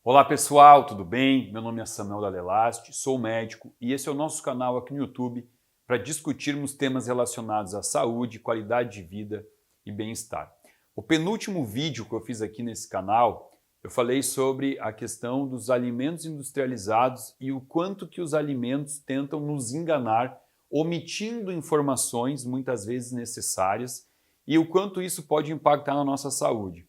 Olá pessoal, tudo bem? Meu nome é Samuel Dalelaste, sou médico e esse é o nosso canal aqui no YouTube para discutirmos temas relacionados à saúde, qualidade de vida e bem-estar. O penúltimo vídeo que eu fiz aqui nesse canal, eu falei sobre a questão dos alimentos industrializados e o quanto que os alimentos tentam nos enganar, omitindo informações muitas vezes necessárias e o quanto isso pode impactar na nossa saúde.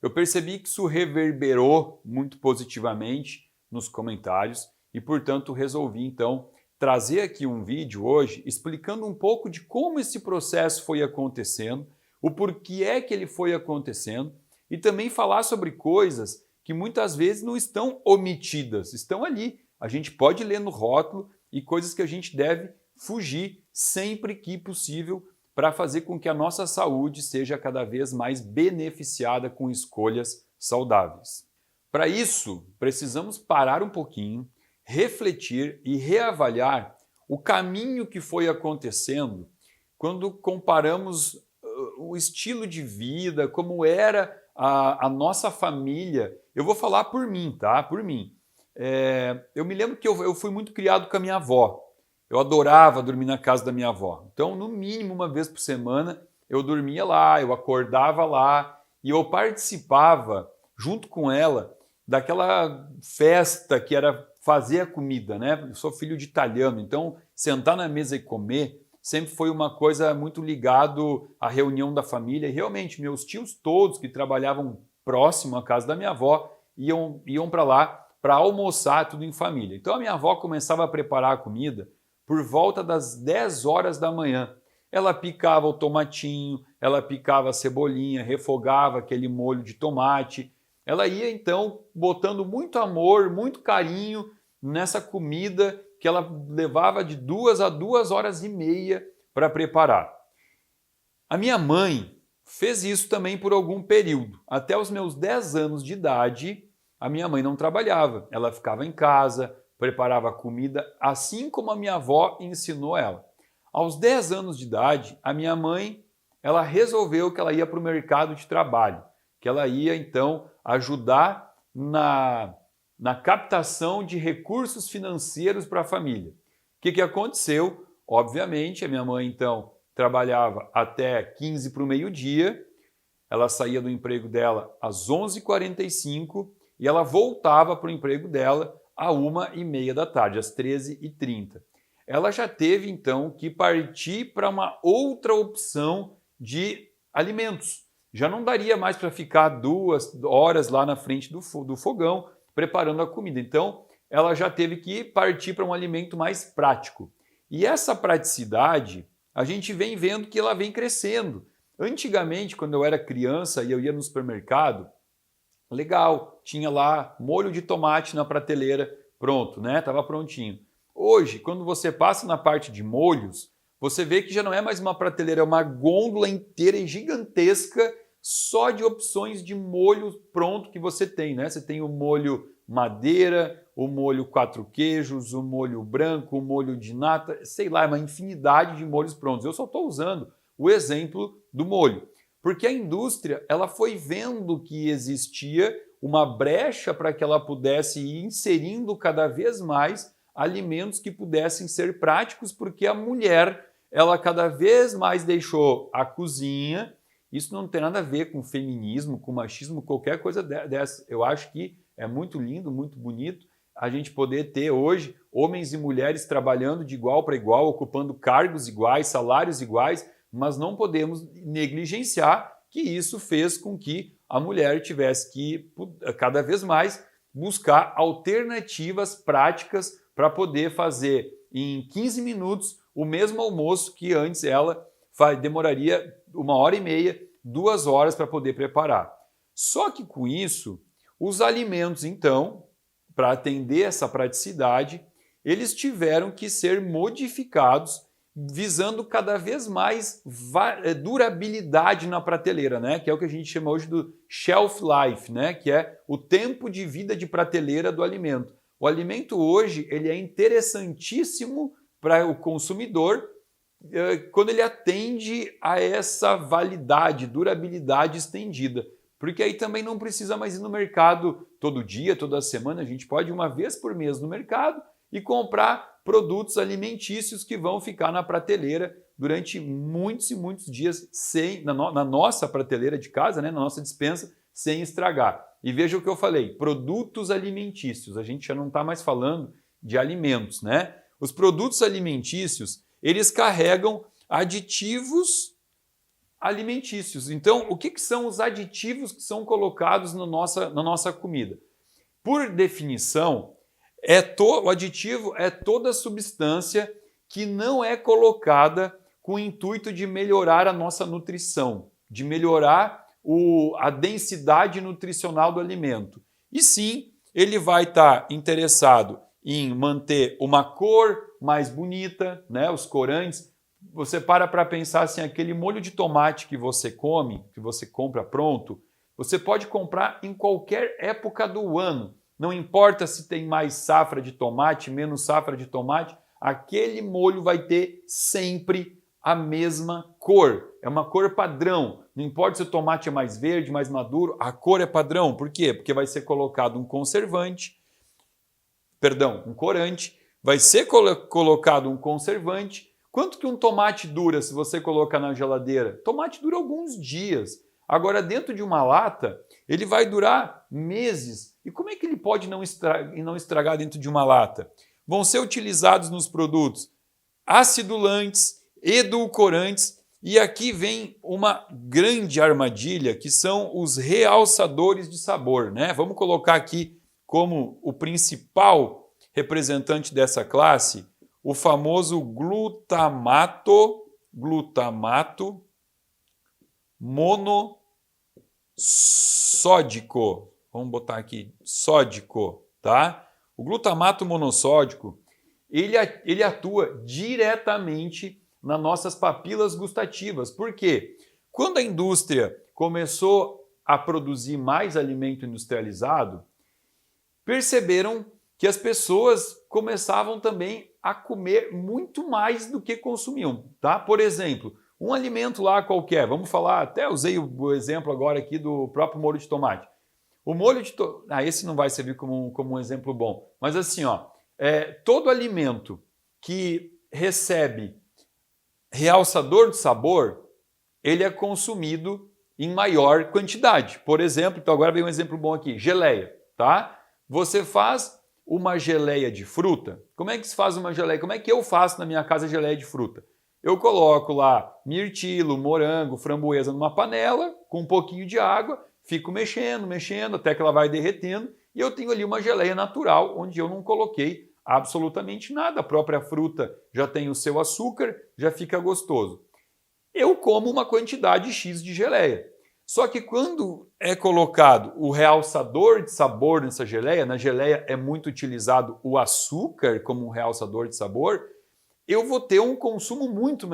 Eu percebi que isso reverberou muito positivamente nos comentários e, portanto, resolvi então trazer aqui um vídeo hoje explicando um pouco de como esse processo foi acontecendo, o porquê é que ele foi acontecendo e também falar sobre coisas que muitas vezes não estão omitidas, estão ali. A gente pode ler no rótulo e coisas que a gente deve fugir sempre que possível para fazer com que a nossa saúde seja cada vez mais beneficiada com escolhas saudáveis. Para isso, precisamos parar um pouquinho, refletir e reavaliar o caminho que foi acontecendo quando comparamos o estilo de vida, como era a nossa família. Eu vou falar por mim, tá? Por mim. Eu me lembro que eu fui muito criado com a minha avó. Eu adorava dormir na casa da minha avó. Então, no mínimo, uma vez por semana, eu dormia lá, eu acordava lá e eu participava, junto com ela, daquela festa que era fazer a comida, né? Eu sou filho de italiano, então sentar na mesa e comer sempre foi uma coisa muito ligado à reunião da família. E realmente, meus tios todos que trabalhavam próximo à casa da minha avó iam para lá para almoçar tudo em família. Então, a minha avó começava a preparar a comida por volta das 10 horas da manhã. Ela picava o tomatinho, ela picava a cebolinha, refogava aquele molho de tomate. Ela ia então botando muito amor, muito carinho nessa comida que ela levava de 2 a 2 horas e meia para preparar. A minha mãe fez isso também por algum período. Até os meus 10 anos de idade, a minha mãe não trabalhava. Ela ficava em casa, preparava comida, assim como a minha avó ensinou ela. Aos 10 anos de idade, a minha mãe ela resolveu que ela ia para o mercado de trabalho, que ela ia então ajudar na captação de recursos financeiros para a família. O que aconteceu? Obviamente, a minha mãe então trabalhava até 15 para o meio-dia, ela saía do emprego dela às 11h45 e ela voltava para o emprego dela à 1h30 da tarde, às 13h30. Ela já teve, então, que partir para uma outra opção de alimentos. Já não daria mais para ficar 2 horas lá na frente do fogão preparando a comida. Então, ela já teve que partir para um alimento mais prático. E essa praticidade, a gente vem vendo que ela vem crescendo. Antigamente, quando eu era criança e eu ia no supermercado, legal, tinha lá molho de tomate na prateleira, pronto, né? Tava prontinho. Hoje, quando você passa na parte de molhos, você vê que já não é mais uma prateleira, é uma gôndola inteira e gigantesca só de opções de molho pronto que você tem, né? Você tem o molho madeira, o molho 4 queijos, o molho branco, o molho de nata, sei lá, é uma infinidade de molhos prontos. Eu só estou usando o exemplo do molho. Porque a indústria ela foi vendo que existia uma brecha para que ela pudesse ir inserindo cada vez mais alimentos que pudessem ser práticos, porque a mulher ela cada vez mais deixou a cozinha. Isso não tem nada a ver com feminismo, com machismo, qualquer coisa dessa. Eu acho que é muito lindo, muito bonito a gente poder ter hoje homens e mulheres trabalhando de igual para igual, ocupando cargos iguais, salários iguais, mas não podemos negligenciar que isso fez com que a mulher tivesse que, cada vez mais, buscar alternativas práticas para poder fazer em 15 minutos o mesmo almoço que antes ela demoraria 1h30, 2 horas para poder preparar. Só que com isso, os alimentos, então, para atender essa praticidade, eles tiveram que ser modificados visando cada vez mais durabilidade na prateleira, né? Que é o que a gente chama hoje do shelf life, né? Que é o tempo de vida de prateleira do alimento. O alimento hoje ele é interessantíssimo para o consumidor quando ele atende a essa validade, durabilidade estendida. Porque aí também não precisa mais ir no mercado todo dia, toda semana. A gente pode ir uma vez por mês no mercado e comprar produtos alimentícios que vão ficar na prateleira durante muitos e muitos dias na nossa prateleira de casa, né, na nossa despensa, sem estragar. E veja o que eu falei, produtos alimentícios. A gente já não está mais falando de alimentos, né? Os produtos alimentícios, eles carregam aditivos alimentícios. Então, o que são os aditivos que são colocados na nossa comida? Por definição, o aditivo é toda substância que não é colocada com o intuito de melhorar a nossa nutrição, de melhorar a densidade nutricional do alimento. E sim, ele vai estar interessado em manter uma cor mais bonita, né? Os corantes. Você para pensar assim, aquele molho de tomate que você come, que você compra pronto, você pode comprar em qualquer época do ano. Não importa se tem mais safra de tomate, menos safra de tomate, aquele molho vai ter sempre a mesma cor. É uma cor padrão. Não importa se o tomate é mais verde, mais maduro, a cor é padrão. Por quê? Porque vai ser colocado um corante, vai ser colocado um conservante. Quanto que um tomate dura se você colocar na geladeira? Tomate dura alguns dias. Agora, dentro de uma lata, ele vai durar meses. E como é que ele pode não estragar dentro de uma lata? Vão ser utilizados nos produtos acidulantes, edulcorantes, e aqui vem uma grande armadilha, que são os realçadores de sabor, né? Vamos colocar aqui como o principal representante dessa classe, o famoso glutamato monossódico. Vamos botar aqui sódico, tá? O glutamato monossódico, ele atua diretamente nas nossas papilas gustativas. Por quê? Quando a indústria começou a produzir mais alimento industrializado, perceberam que as pessoas começavam também a comer muito mais do que consumiam, tá? Por exemplo, um alimento lá qualquer, vamos falar, até usei o exemplo agora aqui do próprio molho de tomate. O molho de tomate, esse não vai servir como um exemplo bom, mas assim, ó, todo alimento que recebe realçador de sabor, ele é consumido em maior quantidade. Por exemplo, então agora vem um exemplo bom aqui, geleia, tá? Você faz uma geleia de fruta. Como é que se faz uma geleia? Como é que eu faço na minha casa geleia de fruta? Eu coloco lá mirtilo, morango, framboesa numa panela com um pouquinho de água, fico mexendo até que ela vai derretendo e eu tenho ali uma geleia natural onde eu não coloquei absolutamente nada. A própria fruta já tem o seu açúcar, já fica gostoso. Eu como uma quantidade X de geleia. Só que quando é colocado o realçador de sabor nessa geleia, na geleia é muito utilizado o açúcar como um realçador de sabor, eu vou ter um consumo muito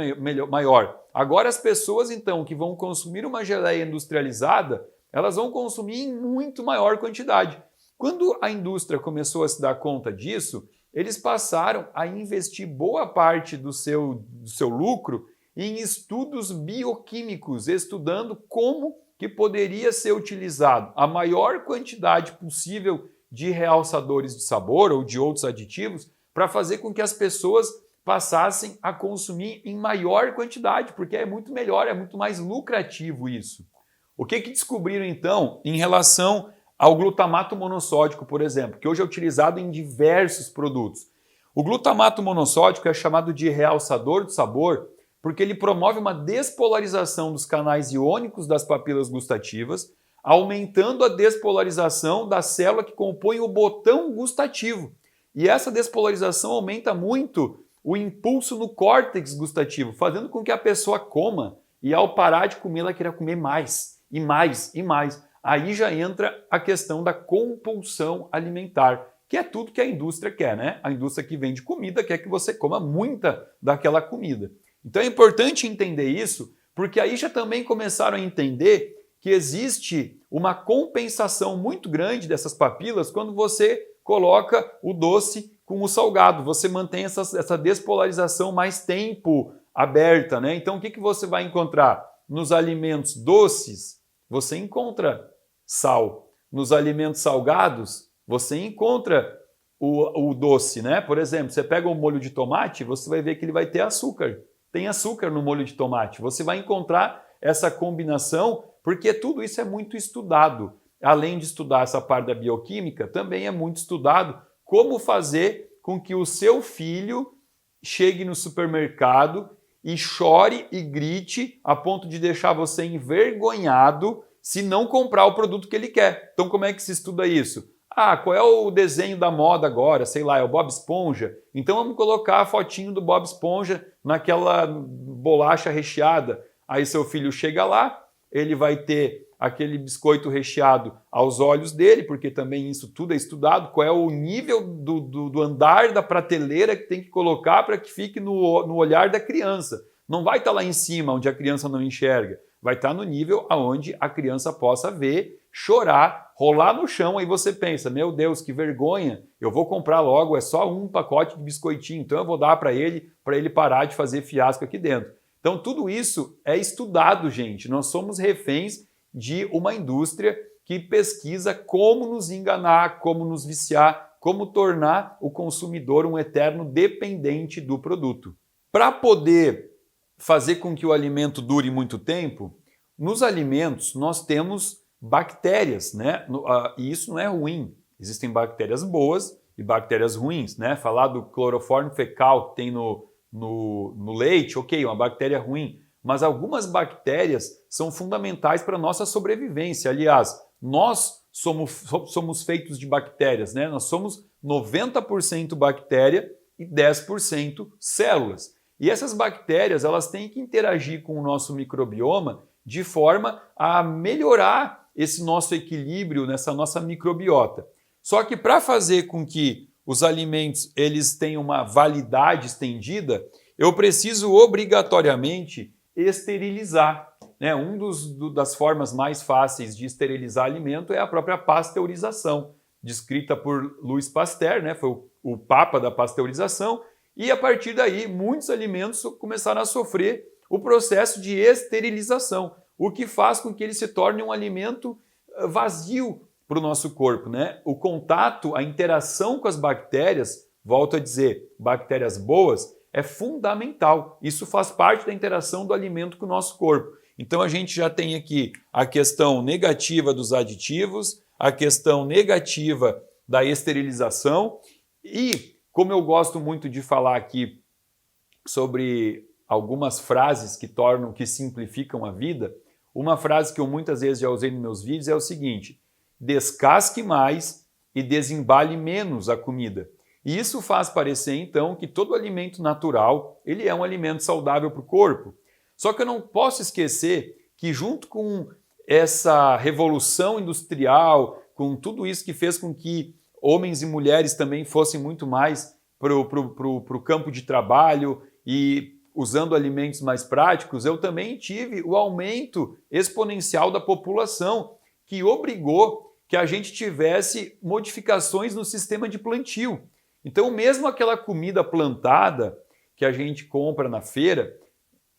maior. Agora as pessoas então que vão consumir uma geleia industrializada, elas vão consumir em muito maior quantidade. Quando a indústria começou a se dar conta disso, eles passaram a investir boa parte do seu lucro em estudos bioquímicos, estudando como que poderia ser utilizado a maior quantidade possível de realçadores de sabor ou de outros aditivos para fazer com que as pessoas passassem a consumir em maior quantidade, porque é muito melhor, é muito mais lucrativo isso. O que descobriram então em relação ao glutamato monossódico, por exemplo, que hoje é utilizado em diversos produtos? O glutamato monossódico é chamado de realçador de sabor porque ele promove uma despolarização dos canais iônicos das papilas gustativas, aumentando a despolarização da célula que compõe o botão gustativo. E essa despolarização aumenta muito o impulso no córtex gustativo, fazendo com que a pessoa coma e ao parar de comer, ela queira comer mais e mais e mais. Aí já entra a questão da compulsão alimentar, que é tudo que a indústria quer, né? A indústria que vende comida quer que você coma muita daquela comida. Então é importante entender isso, porque aí já também começaram a entender que existe uma compensação muito grande dessas papilas quando você coloca o doce com o salgado. Você mantém essa despolarização mais tempo aberta, né? Então o que você vai encontrar? Nos alimentos doces, você encontra sal. Nos alimentos salgados, você encontra o doce, né? Por exemplo, você pega um molho de tomate, você vai ver que ele vai ter açúcar. Tem açúcar no molho de tomate. Você vai encontrar essa combinação, porque tudo isso é muito estudado. Além de estudar essa parte da bioquímica, também é muito estudado como fazer com que o seu filho chegue no supermercado e chore e grite a ponto de deixar você envergonhado se não comprar o produto que ele quer. Então, como é que se estuda isso? Qual é o desenho da moda agora? Sei lá, é o Bob Esponja? Então vamos colocar a fotinho do Bob Esponja naquela bolacha recheada. Aí seu filho chega lá, ele vai ter aquele biscoito recheado aos olhos dele, porque também isso tudo é estudado, qual é o nível do andar da prateleira que tem que colocar para que fique no olhar da criança. Não vai estar lá em cima, onde a criança não enxerga. Vai estar no nível onde a criança possa ver, chorar, rolar no chão, aí você pensa, meu Deus, que vergonha, eu vou comprar logo, é só um pacote de biscoitinho, então eu vou dar para ele parar de fazer fiasco aqui dentro. Então tudo isso é estudado, gente, nós somos reféns de uma indústria que pesquisa como nos enganar, como nos viciar, como tornar o consumidor um eterno dependente do produto. Para poder fazer com que o alimento dure muito tempo, nos alimentos nós temos bactérias, né? E isso não é ruim. Existem bactérias boas e bactérias ruins, né? Falar do clorofórmio fecal que tem no leite, ok, uma bactéria ruim, mas algumas bactérias são fundamentais para a nossa sobrevivência. Aliás, nós somos feitos de bactérias, né? Nós somos 90% bactéria e 10% células. E essas bactérias, elas têm que interagir com o nosso microbioma de forma a melhorar esse nosso equilíbrio nessa nossa microbiota. Só que para fazer com que os alimentos eles tenham uma validade estendida, eu preciso obrigatoriamente esterilizar. Né? Das formas mais fáceis de esterilizar alimento é a própria pasteurização, descrita por Louis Pasteur, né? Foi o papa da pasteurização, e a partir daí muitos alimentos começaram a sofrer o processo de esterilização, o que faz com que ele se torne um alimento vazio para o nosso corpo, né? O contato, a interação com as bactérias, volto a dizer, bactérias boas, é fundamental. Isso faz parte da interação do alimento com o nosso corpo. Então a gente já tem aqui a questão negativa dos aditivos, a questão negativa da esterilização e, como eu gosto muito de falar aqui sobre algumas frases que simplificam a vida, uma frase que eu muitas vezes já usei nos meus vídeos é o seguinte: descasque mais e desembale menos a comida. E isso faz parecer, então, que todo alimento natural ele é um alimento saudável para o corpo. Só que eu não posso esquecer que junto com essa revolução industrial, com tudo isso que fez com que homens e mulheres também fossem muito mais para o campo de trabalho e usando alimentos mais práticos, eu também tive o aumento exponencial da população, que obrigou que a gente tivesse modificações no sistema de plantio. Então, mesmo aquela comida plantada que a gente compra na feira,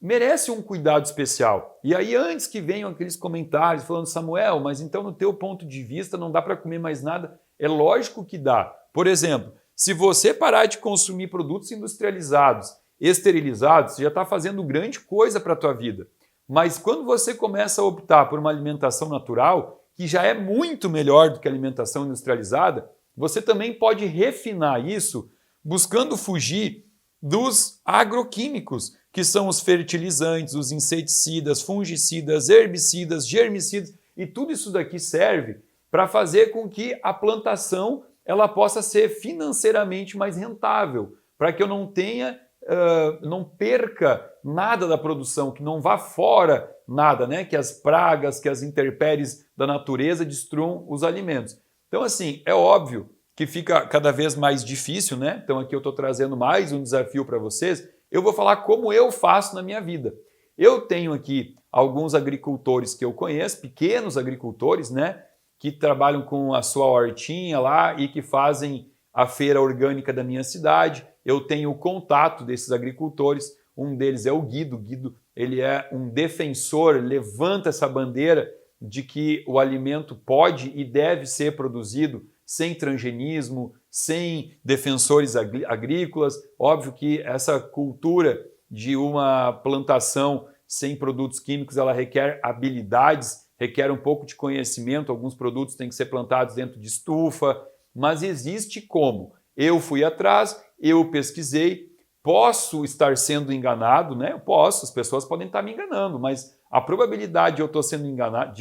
merece um cuidado especial. E aí, antes que venham aqueles comentários falando, Samuel, mas então no teu ponto de vista não dá para comer mais nada? É lógico que dá. Por exemplo, se você parar de consumir produtos industrializados, esterilizados, você já está fazendo grande coisa para a tua vida. Mas quando você começa a optar por uma alimentação natural, que já é muito melhor do que a alimentação industrializada, você também pode refinar isso buscando fugir dos agroquímicos, que são os fertilizantes, os inseticidas, fungicidas, herbicidas, germicidas, e tudo isso daqui serve para fazer com que a plantação ela possa ser financeiramente mais rentável, para que eu não perca nada da produção, que não vá fora nada, né? Que as pragas, que as intempéries da natureza destruam os alimentos. Então, assim, é óbvio que fica cada vez mais difícil, né? Então aqui eu estou trazendo mais um desafio para vocês. Eu vou falar como eu faço na minha vida. Eu tenho aqui alguns agricultores que eu conheço, pequenos agricultores, né? Que trabalham com a sua hortinha lá e que fazem a feira orgânica da minha cidade. Eu tenho o contato desses agricultores. Um deles é o Guido. O Guido, ele é um defensor, levanta essa bandeira de que o alimento pode e deve ser produzido sem transgenismo, sem defensores agrícolas. Óbvio que essa cultura de uma plantação sem produtos químicos, ela requer habilidades, requer um pouco de conhecimento. Alguns produtos têm que ser plantados dentro de estufa, mas existe como. Eu fui atrás, eu pesquisei, posso estar sendo enganado, né? Posso, as pessoas podem estar me enganando, mas a probabilidade de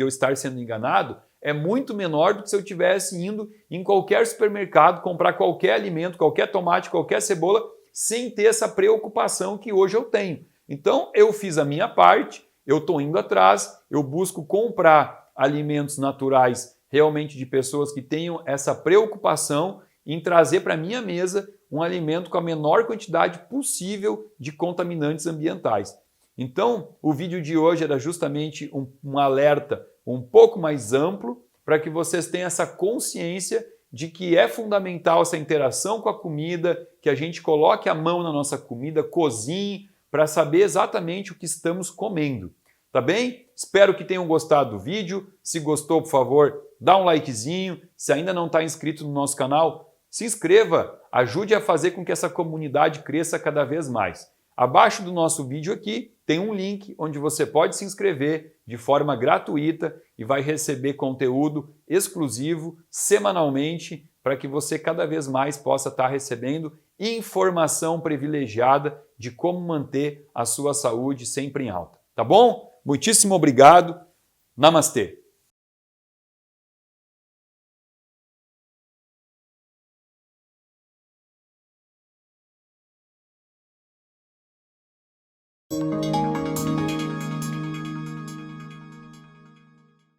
eu estar sendo enganado é muito menor do que se eu estivesse indo em qualquer supermercado comprar qualquer alimento, qualquer tomate, qualquer cebola, sem ter essa preocupação que hoje eu tenho. Então, eu fiz a minha parte, eu estou indo atrás, eu busco comprar alimentos naturais realmente de pessoas que tenham essa preocupação em trazer para a minha mesa um alimento com a menor quantidade possível de contaminantes ambientais. Então, o vídeo de hoje era justamente um alerta um pouco mais amplo para que vocês tenham essa consciência de que é fundamental essa interação com a comida, que a gente coloque a mão na nossa comida, cozinhe, para saber exatamente o que estamos comendo. Tá bem? Espero que tenham gostado do vídeo. Se gostou, por favor, dá um likezinho. Se ainda não está inscrito no nosso canal, se inscreva. Ajude a fazer com que essa comunidade cresça cada vez mais. Abaixo do nosso vídeo aqui tem um link onde você pode se inscrever de forma gratuita e vai receber conteúdo exclusivo semanalmente para que você cada vez mais possa estar recebendo informação privilegiada de como manter a sua saúde sempre em alta. Tá bom? Muitíssimo obrigado. Namastê!